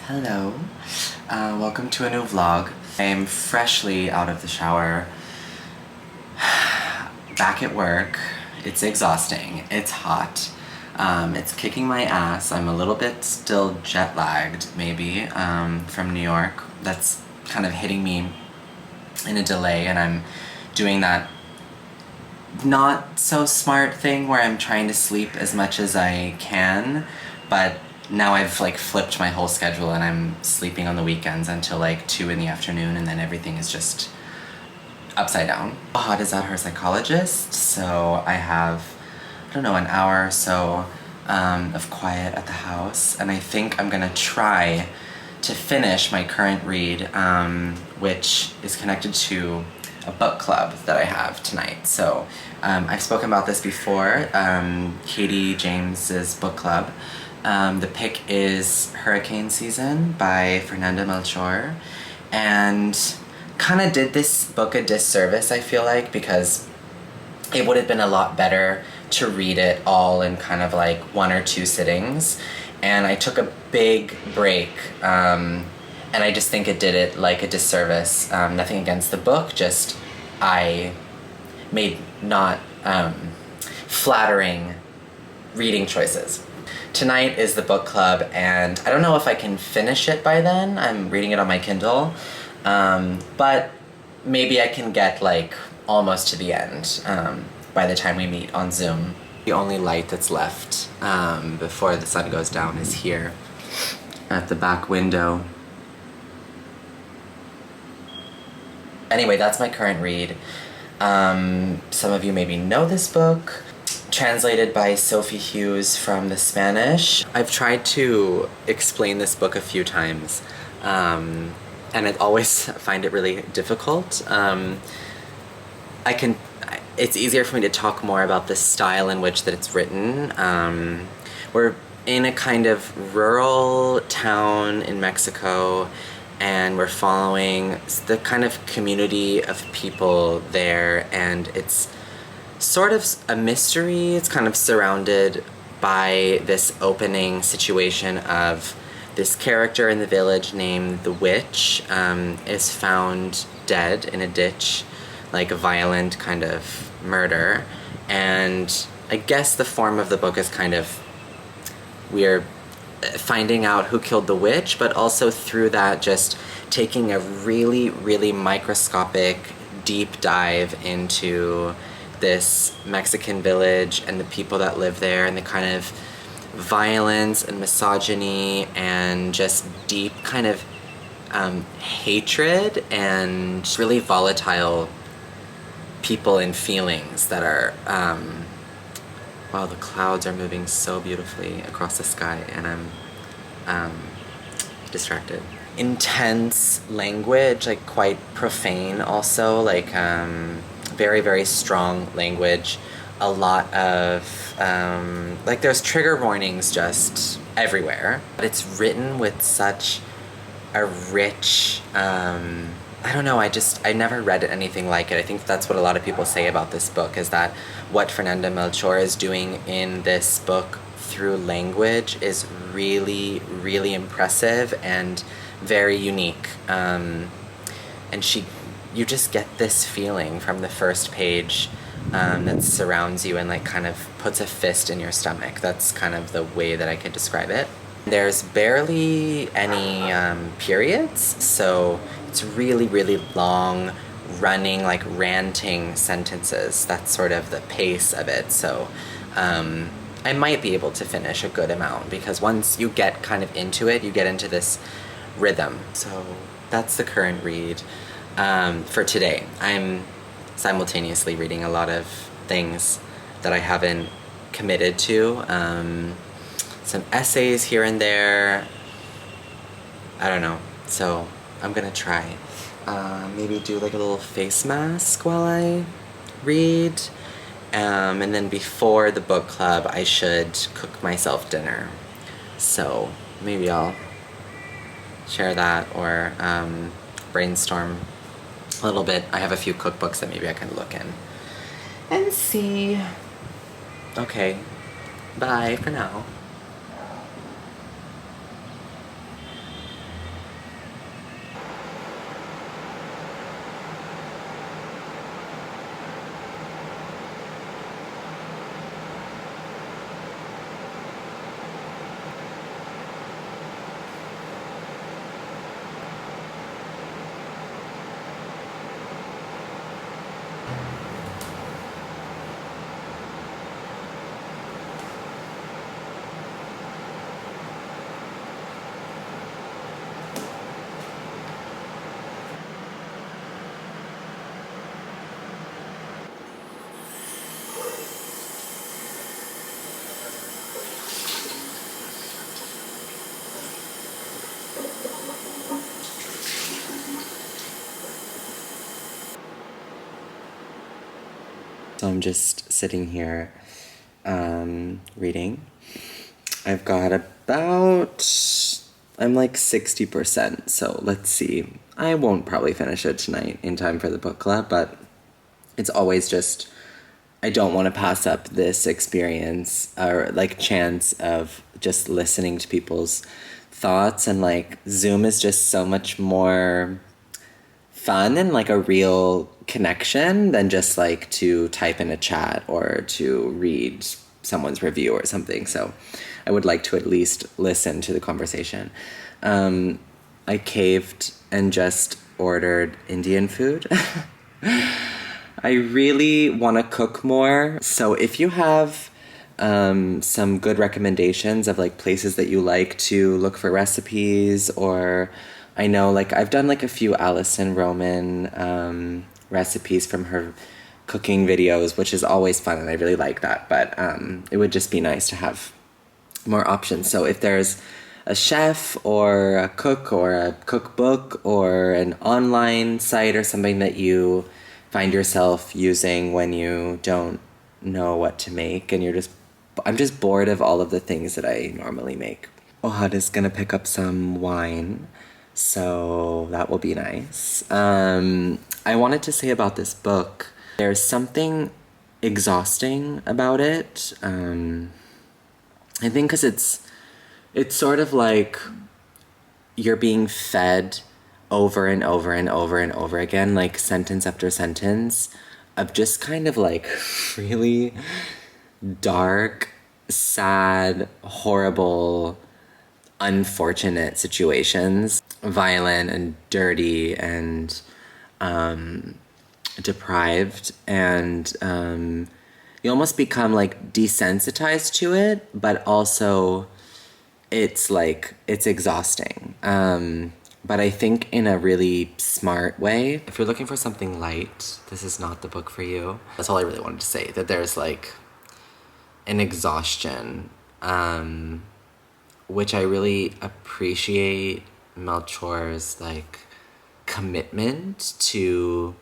Hello, welcome to a new vlog. I'm freshly out of the shower, back at work. It's exhausting, it's hot, it's kicking my ass. I'm a little bit still jet lagged, maybe, from New York. That's kind of hitting me in a delay, and I'm doing that not so smart thing where I'm trying to sleep as much as I can, but now I've like flipped my whole schedule and I'm sleeping on the weekends until like 2 in the afternoon, and then everything is just upside down. How hot is that, her psychologist? So I have, I don't know, an hour or so of quiet at the house, and I think I'm gonna try to finish my current read, which is connected to a book club that I have tonight. So I've spoken about this before, Katie James's book club. The pick is Hurricane Season by Fernanda Melchor, and kind of did this book a disservice, I feel like, because it would have been a lot better to read it all in kind of like 1 or 2 sittings, and I took a big break, and I just think it did it like a disservice. Nothing against the book, just I made not flattering reading choices. Tonight is the book club, and I don't know if I can finish it by then. I'm reading it on my Kindle, but maybe I can get like almost to the end by the time we meet on Zoom. The only light that's left before the sun goes down is here at the back window. Anyway, that's my current read. Some of you maybe know this book. Translated by Sophie Hughes from the Spanish. I've tried to explain this book a few times, and I always find it really difficult. It's easier for me to talk more about the style in which that it's written. We're in a kind of rural town in Mexico, and we're following the kind of community of people there, and it's sort of a mystery. It's kind of surrounded by this opening situation of this character in the village named the Witch is found dead in a ditch, like a violent kind of murder, and I guess the form of the book is kind of we're finding out who killed the witch, but also through that just taking a really, really microscopic deep dive into this Mexican village and the people that live there, and the kind of violence and misogyny and just deep kind of hatred and really volatile people and feelings that are, wow, the clouds are moving so beautifully across the sky, and I'm distracted. Intense language, like quite profane also, like very, very strong language. A lot of, like there's trigger warnings just everywhere. But it's written with such a rich, I don't know, I never read anything like it. I think that's what a lot of people say about this book, is that what Fernanda Melchor is doing in this book through language is really, really impressive and very unique. And you just get this feeling from the first page that surrounds you and like kind of puts a fist in your stomach. That's kind of the way that I could describe it. There's barely any periods, so it's really, really long, running, like ranting sentences. That's sort of the pace of it. So I might be able to finish a good amount, because once you get kind of into it, you get into this rhythm. So that's the current read. For today. I'm simultaneously reading a lot of things that I haven't committed to. Some essays here and there. I don't know. So I'm gonna try. Maybe do like a little face mask while I read. And then before the book club, I should cook myself dinner. So maybe I'll share that, or brainstorm a little bit. I have a few cookbooks that maybe I can look in and see. Okay, bye for now. I'm just sitting here reading. I've got I'm like 60%, so let's see. I won't probably finish it tonight in time for the book club, but it's always just, I don't want to pass up this experience or like chance of just listening to people's thoughts, and like Zoom is just so much more fun and like a real connection than just like to type in a chat or to read someone's review or something. So I would like to at least listen to the conversation. I caved and just ordered Indian food. I really want to cook more. So if you have some good recommendations of like places that you like to look for recipes, or I know like I've done like a few Alison Roman recipes from her cooking videos, which is always fun and I really like that, but it would just be nice to have more options. So if there's a chef or a cook or a cookbook or an online site or something that you find yourself using when you don't know what to make and I'm just bored of all of the things that I normally make. Ohad is gonna pick up some wine, so that will be nice. I wanted to say about this book, there's something exhausting about it. I think because it's sort of like you're being fed over and over and over and over again, like sentence after sentence, of just kind of like really dark, sad, horrible, unfortunate situations, violent and dirty and deprived, and you almost become like desensitized to it, but also it's exhausting. But I think in a really smart way. If you're looking for something light, this is not the book for you. That's all I really wanted to say, that there's like an exhaustion, which I really appreciate Melchor's like commitment to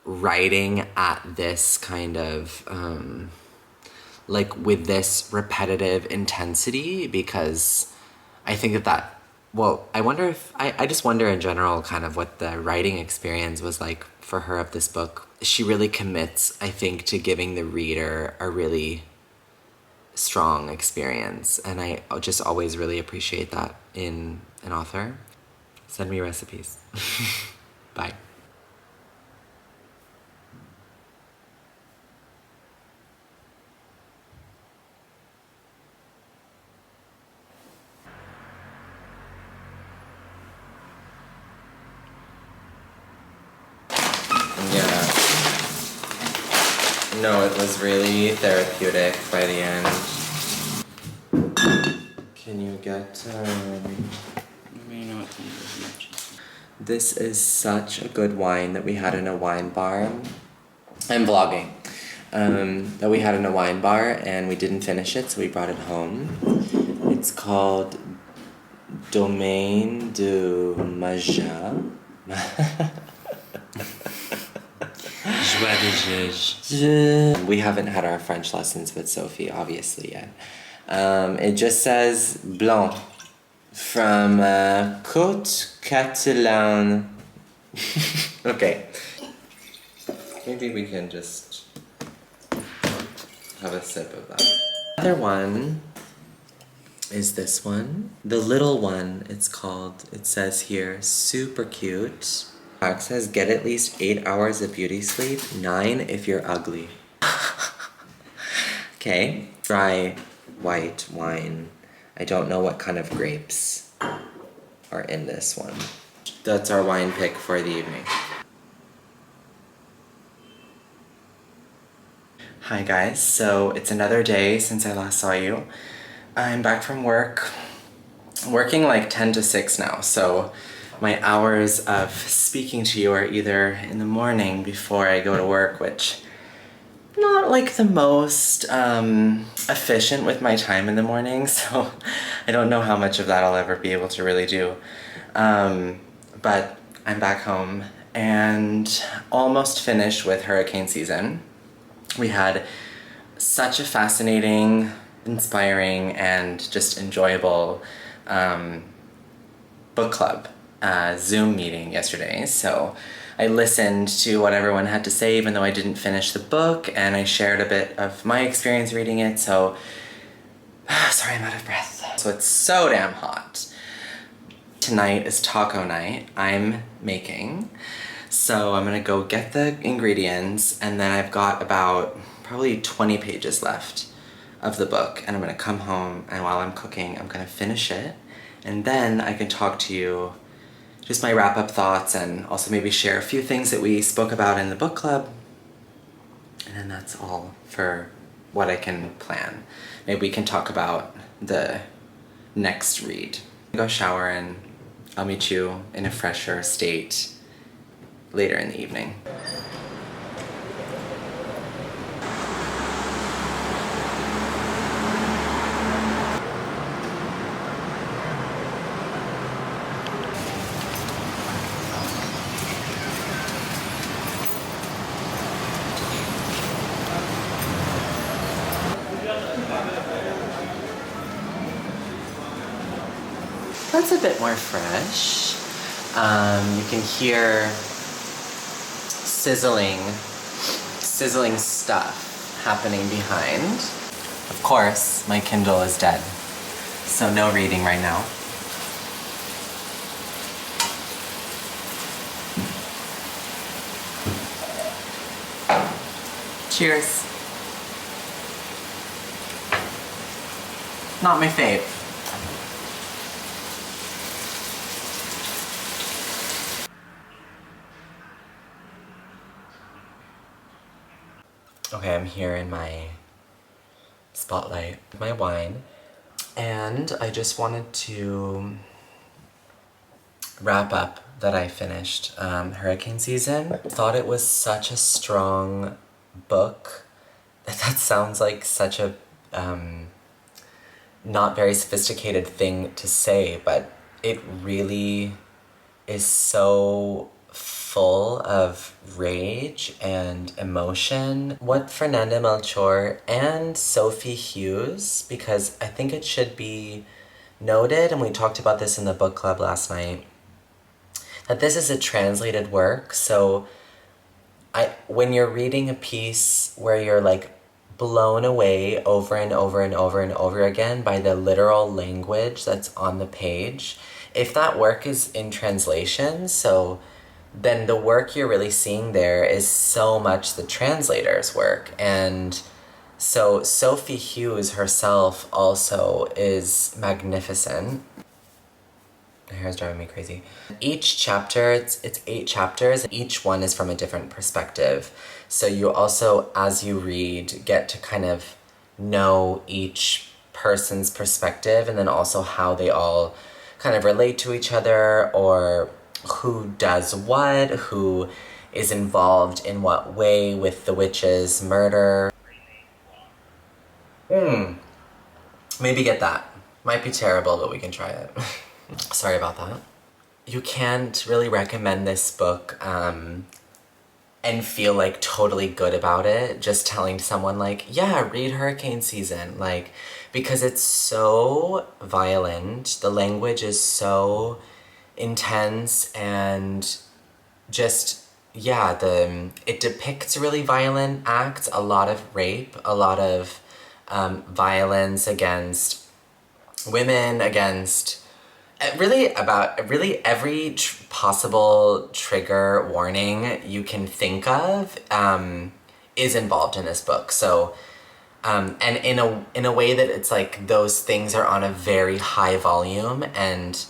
writing at this kind of like with this repetitive intensity, because I think I wonder if I just wonder in general kind of what the writing experience was like for her of this book. She really commits, I think, to giving the reader a really strong experience, and I just always really appreciate that in an author. Send me recipes. Bye. Yeah. No, it was really therapeutic by the end. Can you get, May not need as much. This is such a good wine that we had in a wine bar. I'm vlogging. That we had in a wine bar and we didn't finish it, so we brought it home. It's called Domaine de Maja. Joie de Jage. We haven't had our French lessons with Sophie, obviously, yet. It just says Blanc from Côte Catalane. Okay. Maybe we can just have a sip of that. Another one is this one. The little one, it says here, super cute. It says get at least 8 hours of beauty sleep, 9 if you're ugly. Okay. Dry white wine. I don't know what kind of grapes are in this one. That's our wine pick for the evening. Hi guys, so it's another day since I last saw you. I'm back from work, working like 10 to 6 now, so my hours of speaking to you are either in the morning before I go to work, which not like the most efficient with my time in the morning, so I don't know how much of that I'll ever be able to really do. But I'm back home and almost finished with hurricane season. We had such a fascinating, inspiring, and just enjoyable book club Zoom meeting yesterday. So I listened to what everyone had to say, even though I didn't finish the book, and I shared a bit of my experience reading it. So, sorry, I'm out of breath. So it's so damn hot. Tonight is taco night. I'm making. So I'm gonna go get the ingredients, and then I've got about probably 20 pages left of the book, and I'm gonna come home, and while I'm cooking, I'm gonna finish it, and then I can talk to you just my wrap-up thoughts, and also maybe share a few things that we spoke about in the book club, and then that's all for what I can plan. Maybe we can talk about the next read. Go shower, and I'll meet you in a fresher state later in the evening. That's a bit more fresh. You can hear sizzling stuff happening behind. Of course, my Kindle is dead, so no reading right now. Cheers. Not my fave. Okay, I'm here in my spotlight, my wine, and I just wanted to wrap up that I finished hurricane season. Thought it was such a strong book. That sounds like such a not very sophisticated thing to say, but it really is so full of rage and emotion. What Fernanda Melchor and Sophie Hughes, because I think it should be noted, and we talked about this in the book club last night, that this is a translated work. So when you're reading a piece where you're like blown away over and over and over and over again by the literal language that's on the page, if that work is in translation, so then the work you're really seeing there is so much the translator's work. And so Sophie Hughes herself also is magnificent. My hair's driving me crazy. Each chapter, it's 8 chapters, each one is from a different perspective. So you also, as you read, get to kind of know each person's perspective, and then also how they all kind of relate to each other, or who does what, who is involved in what way with the witch's murder. Maybe get that. Might be terrible, but we can try it. Sorry about that. You can't really recommend this book and feel like totally good about it just telling someone like, yeah, read Hurricane Season, like, because it's so violent, the language is so intense, and just, yeah, it depicts really violent acts, a lot of rape, a lot of violence against women, against really every possible trigger warning you can think of is involved in this book. So and in a way that it's like those things are on a very high volume, and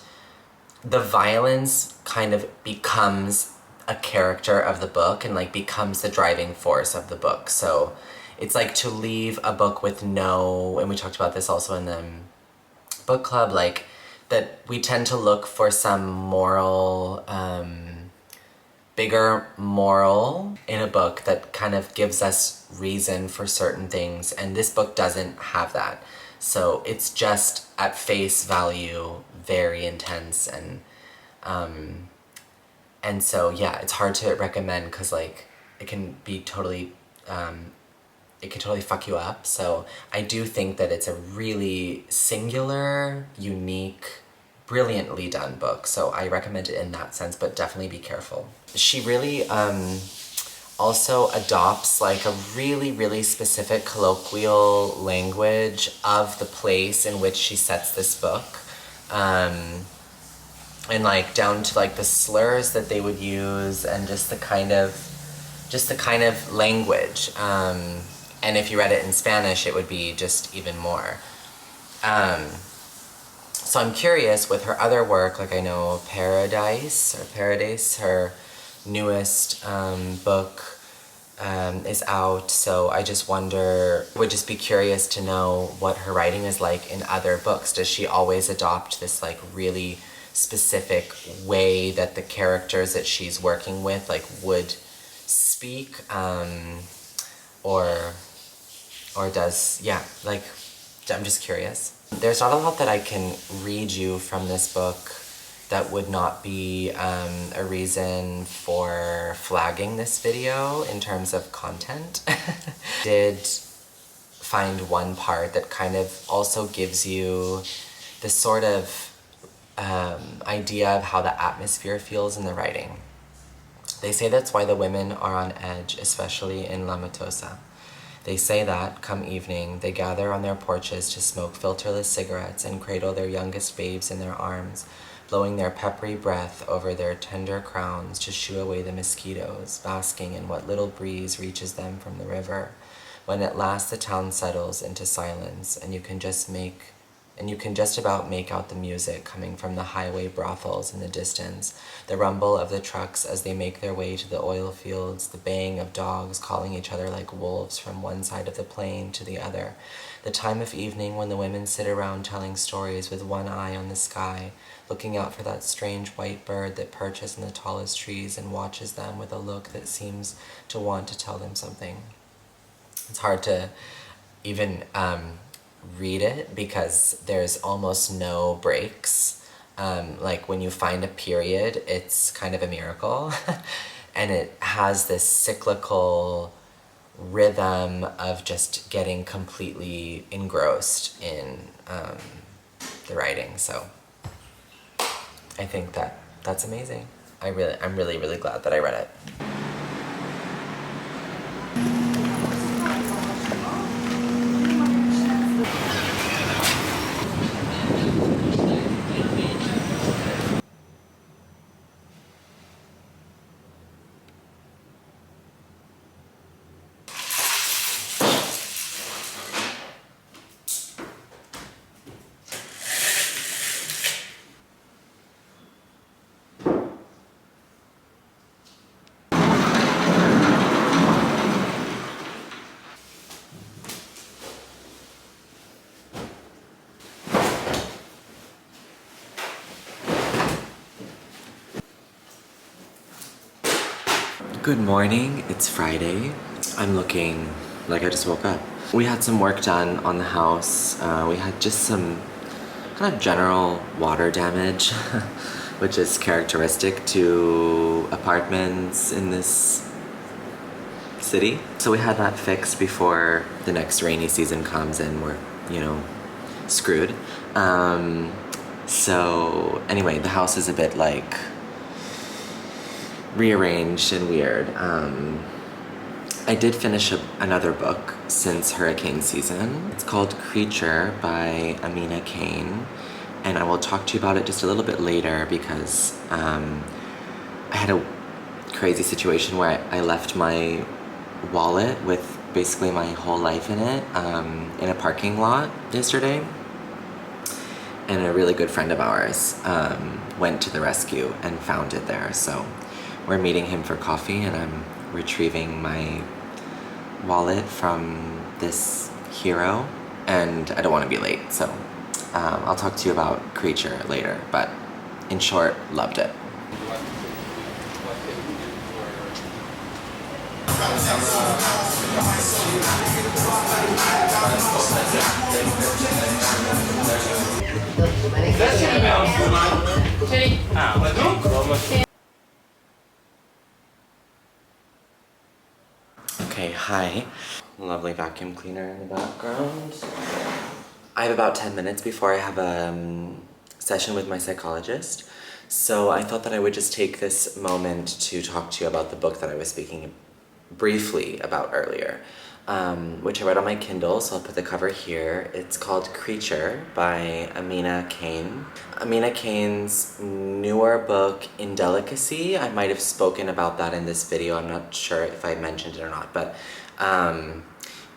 the violence kind of becomes a character of the book and like becomes the driving force of the book. So it's like to leave a book with no, and we talked about this also in the book club, like that we tend to look for some moral, bigger moral in a book that kind of gives us reason for certain things, and this book doesn't have that. So it's just at face value very intense, and so yeah, it's hard to recommend because like it can be totally it can totally fuck you up. So I do think that it's a really singular, unique, brilliantly done book. So I recommend it in that sense, but definitely be careful. She really also adopts like a really, really specific colloquial language of the place in which she sets this book. And like down to like the slurs that they would use and just the kind of language. And if you read it in Spanish, it would be just even more. So I'm curious with her other work, like I know Paradise, her newest book is out. So I just would just be curious to know what her writing is like in other books. Does she always adopt this like really specific way that the characters that she's working with like would speak, or does, yeah, like, I'm just curious. There's not a lot that I can read you from this book that would not be a reason for flagging this video in terms of content. Did find one part that kind of also gives you this sort of idea of how the atmosphere feels in the writing. They say that's why the women are on edge, especially in La Matosa. They say that, come evening, they gather on their porches to smoke filterless cigarettes and cradle their youngest babes in their arms, blowing their peppery breath over their tender crowns to shoo away the mosquitoes, basking in what little breeze reaches them from the river. When at last the town settles into silence, and you can just about make out the music coming from the highway brothels in the distance, the rumble of the trucks as they make their way to the oil fields, the baying of dogs calling each other like wolves from one side of the plain to the other, the time of evening when the women sit around telling stories with one eye on the sky, looking out for that strange white bird that perches in the tallest trees and watches them with a look that seems to want to tell them something. It's hard to even read it because there's almost no breaks. Like when you find a period, it's kind of a miracle. And it has this cyclical rhythm of just getting completely engrossed in the writing. So I think that's amazing. I'm really, really glad that I read it. Good morning, it's Friday. I'm looking like I just woke up. We had some work done on the house. We had just some kind of general water damage, which is characteristic to apartments in this city. So we had that fixed before the next rainy season comes and we're, screwed. So anyway, the house is a bit like rearranged and weird. I did finish another book since hurricane season. It's called Creature by Amina, Kane, and I will talk to you about it just a little bit later because I had a crazy situation where I left my wallet with basically my whole life in it in a parking lot yesterday, and a really good friend of ours went to the rescue and found it there. So we're meeting him for coffee and I'm retrieving my wallet from this hero, and I don't want to be late, so I'll talk to you about Creature later, but in short, loved it. Okay, hi. Lovely vacuum cleaner in the background. I have about 10 minutes before I have a session with my psychologist. So I thought that I would just take this moment to talk to you about the book that I was speaking briefly about earlier, which I read on my Kindle, so I'll put the cover here. It's called Creature by Amina Kane. Amina Kane's newer book, Indelicacy, I might have spoken about that in this video, I'm not sure if I mentioned it or not, but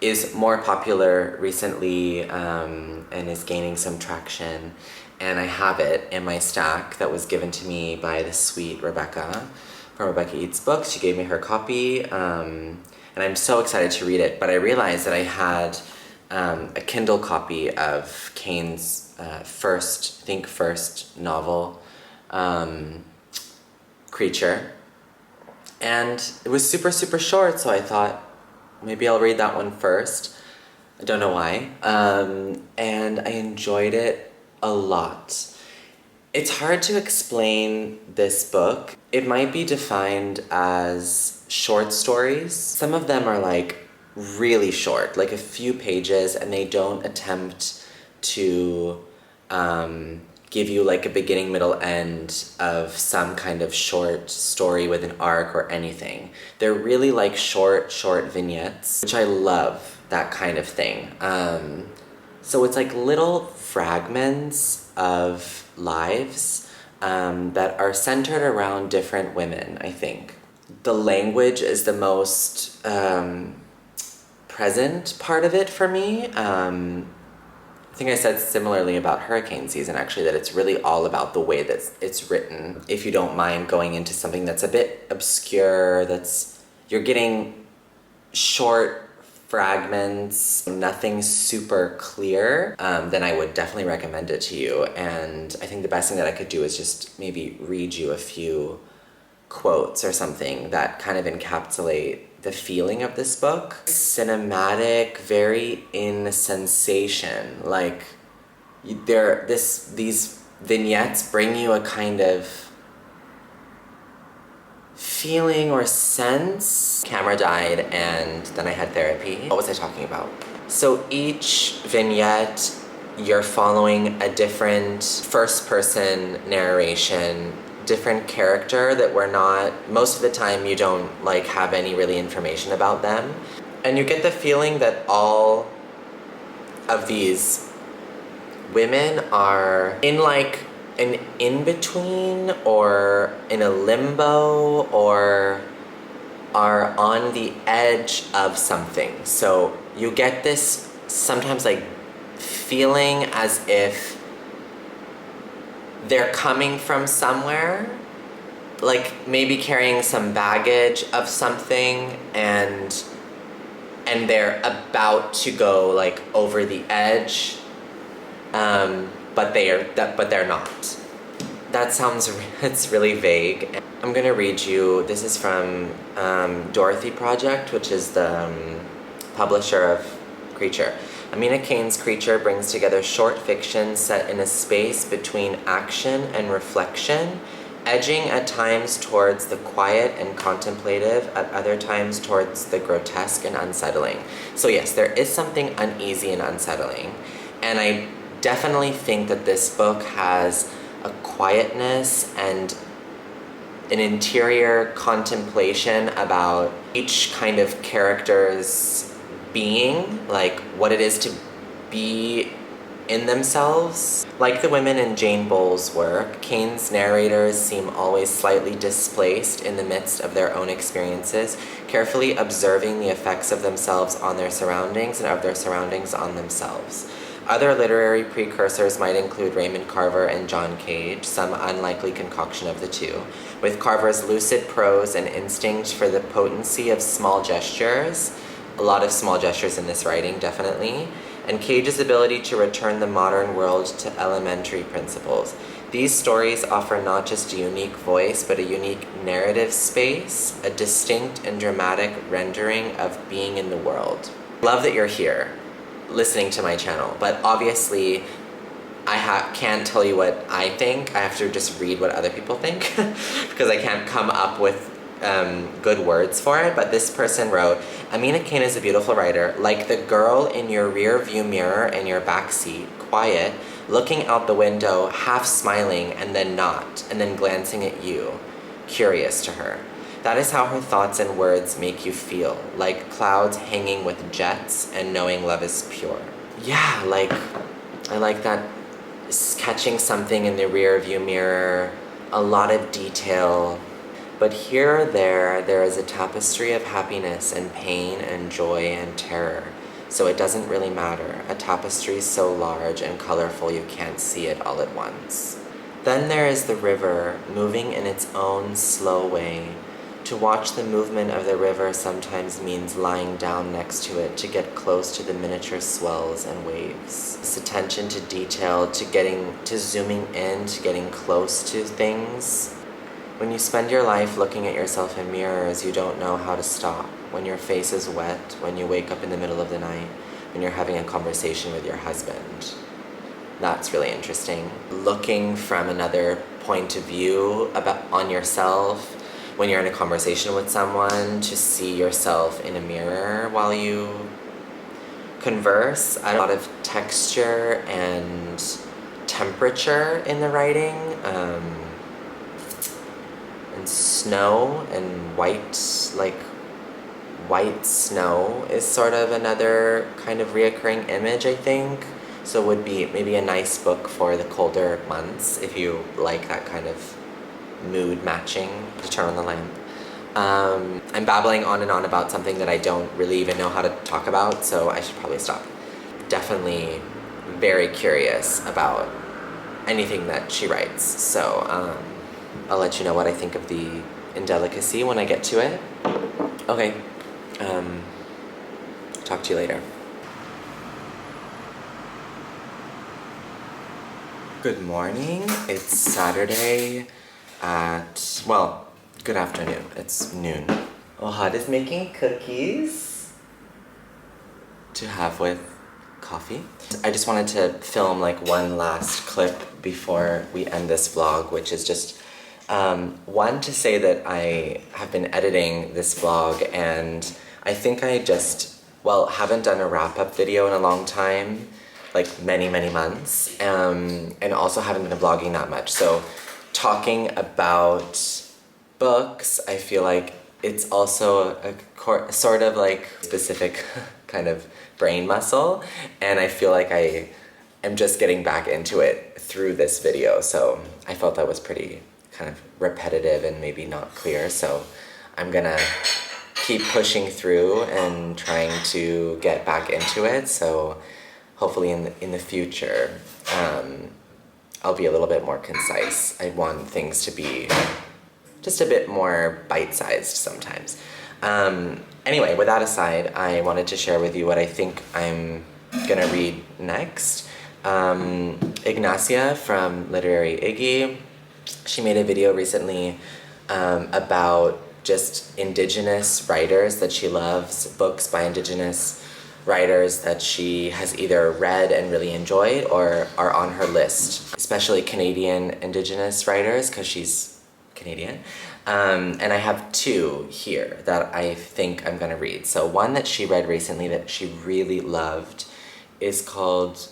is more popular recently and is gaining some traction. And I have it in my stack that was given to me by the sweet Rebecca from Rebecca Eats Books. She gave me her copy, and I'm so excited to read it. But I realized that I had a Kindle copy of Kane's first novel, Creature. And it was super, super short, so I thought maybe I'll read that one first. I don't know why. And I enjoyed it a lot. It's hard to explain this book. It might be defined as short stories. Some of them are like really short, like a few pages, and they don't attempt to give you like a beginning, middle, end of some kind of short story with an arc or anything. They're really like short vignettes, which I love, that kind of thing. So it's like little fragments of lives that are centered around different women, I think. The language is the most present part of it for me. I think I said similarly about hurricane season, actually, that it's really all about the way that it's written. If you don't mind going into something that's a bit obscure, you're getting short fragments, nothing super clear, then I would definitely recommend it to you. And I think the best thing that I could do is just maybe read you a few quotes or something that kind of encapsulate the feeling of this book. Cinematic, very in sensation. Like these vignettes bring you a kind of feeling or sense. Camera died and then I had therapy. What was I talking about? So each vignette, you're following a different first-person narration, different character that most of the time you don't like have any really information about them. And you get the feeling that all of these women are in like an in-between or in a limbo or are on the edge of something. So you get this sometimes like feeling as if they're coming from somewhere, like maybe carrying some baggage of something, and they're about to go like over the edge, but they're not. That sounds, it's really vague. I'm gonna read you, this is from Dorothy Project, which is the publisher of Creature. Amina Kane's Creature brings together short fiction set in a space between action and reflection, edging at times towards the quiet and contemplative, at other times towards the grotesque and unsettling. So yes, there is something uneasy and unsettling, and I definitely think that this book has a quietness and an interior contemplation about each kind of character's being, like what it is to be in themselves. Like the women in Jane Bowles' work, Kane's narrators seem always slightly displaced in the midst of their own experiences, carefully observing the effects of themselves on their surroundings and of their surroundings on themselves. Other literary precursors might include Raymond Carver and John Cage, some unlikely concoction of the two. With Carver's lucid prose and instinct for the potency of small gestures, a lot of small gestures in this writing, definitely, and Cage's ability to return the modern world to elementary principles. These stories offer not just a unique voice, but a unique narrative space, a distinct and dramatic rendering of being in the world. Love that you're here, listening to my channel, but obviously I can't tell you what I think. I have to just read what other people think because I can't come up with good words for it, but this person wrote, Amina Kane is a beautiful writer, like the girl in your rear view mirror in your backseat, quiet, looking out the window, half smiling and then not, and then glancing at you, curious to her. That is how her thoughts and words make you feel, like clouds hanging with jets and knowing love is pure. Yeah, like, I like that, catching something in the rear view mirror, a lot of detail, but here or there is a tapestry of happiness and pain and joy and terror. So it doesn't really matter. A tapestry so large and colorful you can't see it all at once. Then there is the river, moving in its own slow way. To watch the movement of the river sometimes means lying down next to it to get close to the miniature swells and waves. This attention to detail, to zooming in, to getting close to things. When you spend your life looking at yourself in mirrors, you don't know how to stop. When your face is wet, when you wake up in the middle of the night, when you're having a conversation with your husband. That's really interesting. Looking from another point of view on yourself, when you're in a conversation with someone, to see yourself in a mirror while you converse. A lot of texture and temperature in the writing. And snow and white, like white snow is sort of another kind of reoccurring image, I think. So it would be maybe a nice book for the colder months if you like that kind of mood matching. To turn on the lamp. I'm babbling on and on about something that I don't really even know how to talk about, so I should probably stop. Definitely very curious about anything that she writes, so I'll let you know what I think of the Indelicacy when I get to it. Okay, talk to you later. Good morning, it's Saturday at, well, good afternoon, it's noon. Ohad is making cookies to have with coffee. I just wanted to film like one last clip before we end this vlog, which is just one, to say that I have been editing this vlog and I think I just, well, haven't done a wrap-up video in a long time, like many months, and also haven't been vlogging that much. So talking about books, I feel like it's also a sort of like specific kind of brain muscle, and I feel like I am just getting back into it through this video, so I felt that was pretty kind of repetitive and maybe not clear, so I'm gonna keep pushing through and trying to get back into it, so hopefully in the future I'll be a little bit more concise. I want things to be just a bit more bite-sized sometimes. Anyway, with that aside, I wanted to share with you what I think I'm gonna read next. Ignacia from Literary Iggy, she made a video recently about just Indigenous writers that she loves, books by Indigenous writers that she has either read and really enjoyed or are on her list, especially Canadian Indigenous writers, because she's Canadian. And I have two here that I think I'm gonna read. So one that she read recently that she really loved is called,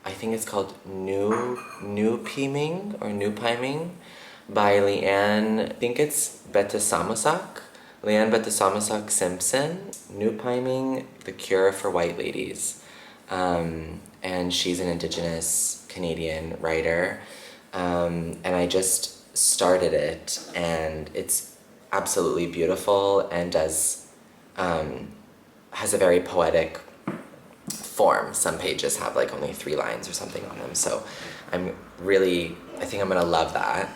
I think it's called Noopiming or Noopiming by Leanne, I think it's Betasamosake. Leanne Betasamosake Simpson, Noopiming, The Cure for White Ladies. And she's an Indigenous Canadian writer. And I just started it, and it's absolutely beautiful and has a very poetic form. Some pages have like only 3 lines or something on them, so I think I'm gonna love that.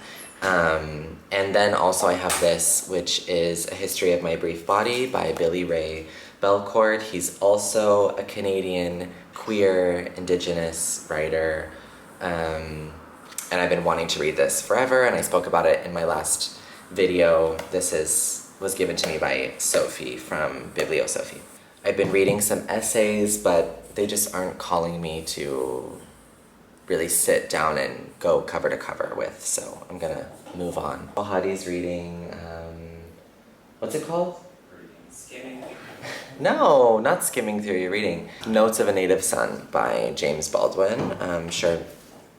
And then also I have this, which is A History of My Brief Body by Billy Ray Belcourt. He's also a Canadian queer Indigenous writer, and I've been wanting to read this forever, and I spoke about it in my last video. This was given to me by Sophie from Sophie. I've been reading some essays, but they just aren't calling me to really sit down and go cover to cover with, so I'm gonna move on. Hadi's reading What's it called? Skimming. No, not skimming through your reading. Notes of a Native Son by James Baldwin. I'm sure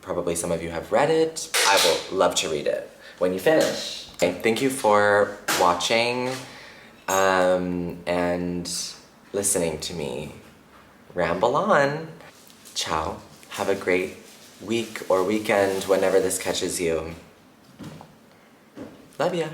probably some of you have read it. I will love to read it when you finish. Okay, thank you for watching and listening to me ramble on. Ciao. Have a great week or weekend whenever this catches you. Love ya.